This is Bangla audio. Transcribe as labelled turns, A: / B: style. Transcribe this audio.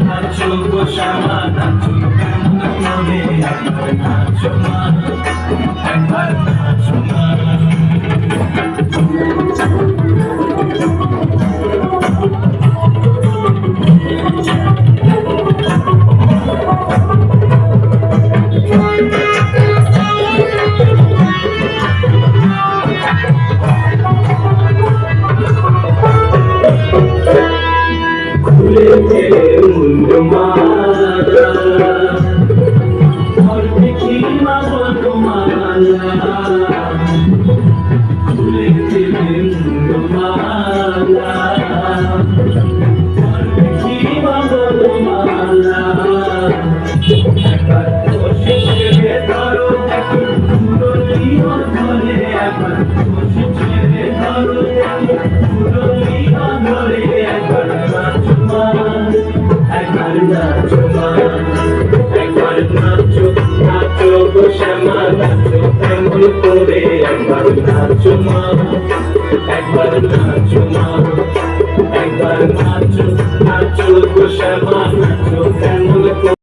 A: নাচো গো শ্যামা নাচো কেমন করে একবার নাচো মা একবার নাচো মা খুলে ফেলে মুন্ডমালা ধরতে কি মাগো তোমালা খুলে ফেলে মুন্ডমালা ধরতে কি মাগো তোমালা একবার বসে ছেড়ে ধরো দেখো পুরো জীবন ধরে একবার বসে ছেড়ে ধরো দেখো পুরো জীবন ধরে একবার নাচো মা একবার নাচো মা একবার নাচো নাচো গো শ্যামা নাচো কেমন করে একবার নাচো মা একবার নাচো মা একবার নাচো নাচো গো শ্যামা নাচো কেমন